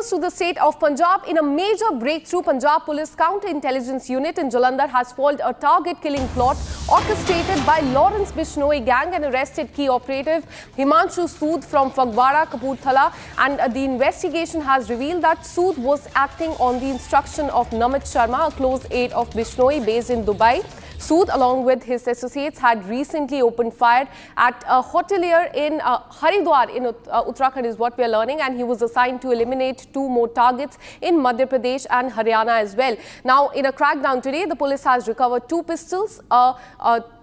To the state of Punjab, in a major breakthrough, Punjab Police Counter-Intelligence Unit in Jalandhar has foiled a target-killing plot orchestrated by Lawrence Bishnoi gang and arrested key operative Himanshu Sood from Fagwara, Kapurthala. And the investigation has revealed that Sood was acting on the instruction of Namit Sharma, a close aide of Bishnoi based in Dubai. Sood, along with his associates, had recently opened fire at a hotelier in Haridwar in Uttarakhand is what we are learning, and he was assigned to eliminate 2 more targets in Madhya Pradesh and Haryana as well. Now, in a crackdown today, the police has recovered 2 pistols, a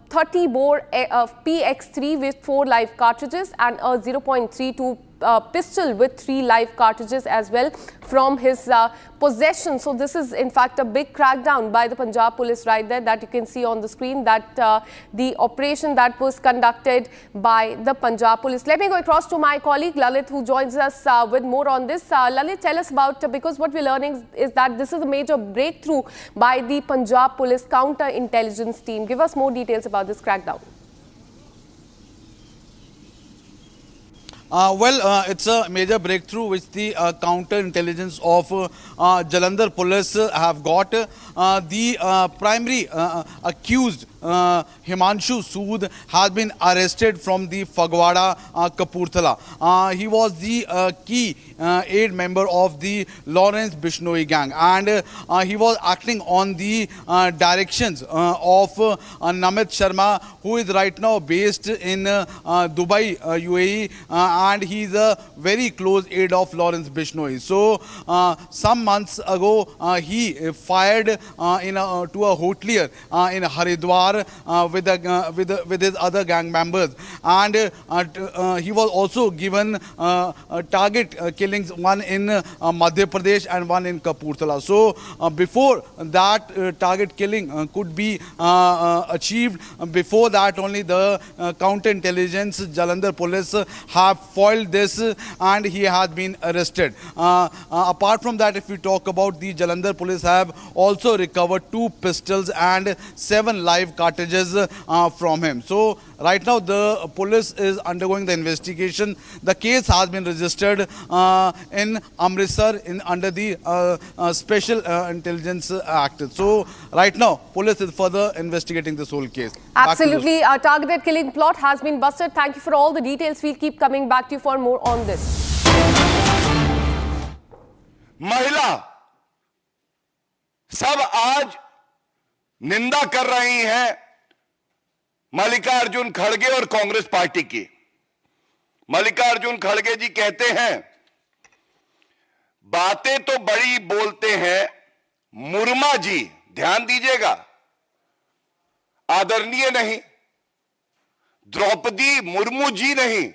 30-bore PX3 with 4 live cartridges and a 0.32 pistol with 3 live cartridges as well from his possession. So this is in fact a big crackdown by the Punjab police right there that you can see on the screen, that the operation that was conducted by the Punjab police. Let me go across to my colleague Lalit, who joins us with more on this. Lalit, tell us about, because what we're learning is that this is a major breakthrough by the Punjab police counter-intelligence team. Give us more details about this crackdown. It's a major breakthrough which the counter-intelligence of Jalandhar police have got. The primary accused, Himanshu Sood, has been arrested from the Fagwara, Kapurthala. He was the key aide member of the Lawrence Bishnoi gang, and he was acting on the directions of Namit Sharma, who is right now based in Dubai, UAE, and he is a very close aide of Lawrence Bishnoi. So some months ago, he fired to a hotelier in Haridwar with his other gang members, and he was also given target killings, one in Madhya Pradesh and one in Kapurthala. So before that target killing could be achieved, before that only the counter-intelligence Jalandhar police have foiled this, and he has been arrested. Apart from that, if we talk about, the Jalandhar police have also recovered 2 pistols and 7 live cartridges from him. So right now the police is undergoing the investigation. The case has been registered in Amritsar under the Special Intelligence Act. So right now police is further investigating this whole case. Absolutely, a targeted killing plot has been busted. Thank you for all the details. We'll keep coming back to you for more on this. महिला सब आज निंदा कर रही हैं मल्लिकार्जुन खड़गे और Congress party की। मल्लिकार्जुन खड़गे जी कहते हैं, बातें तो बड़ी बोलते हैं मुर्मा जी, ध्यान दीजिएगा, आदरणीय नहीं, द्रौपदी मुर्मू जी नहीं,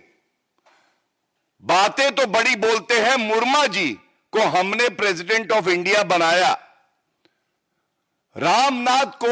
बातें तो बड़ी बोलते हैं मुर्मा जी को हमने प्रेसिडेंट ऑफ इंडिया बनाया। रामनाथ कोविंद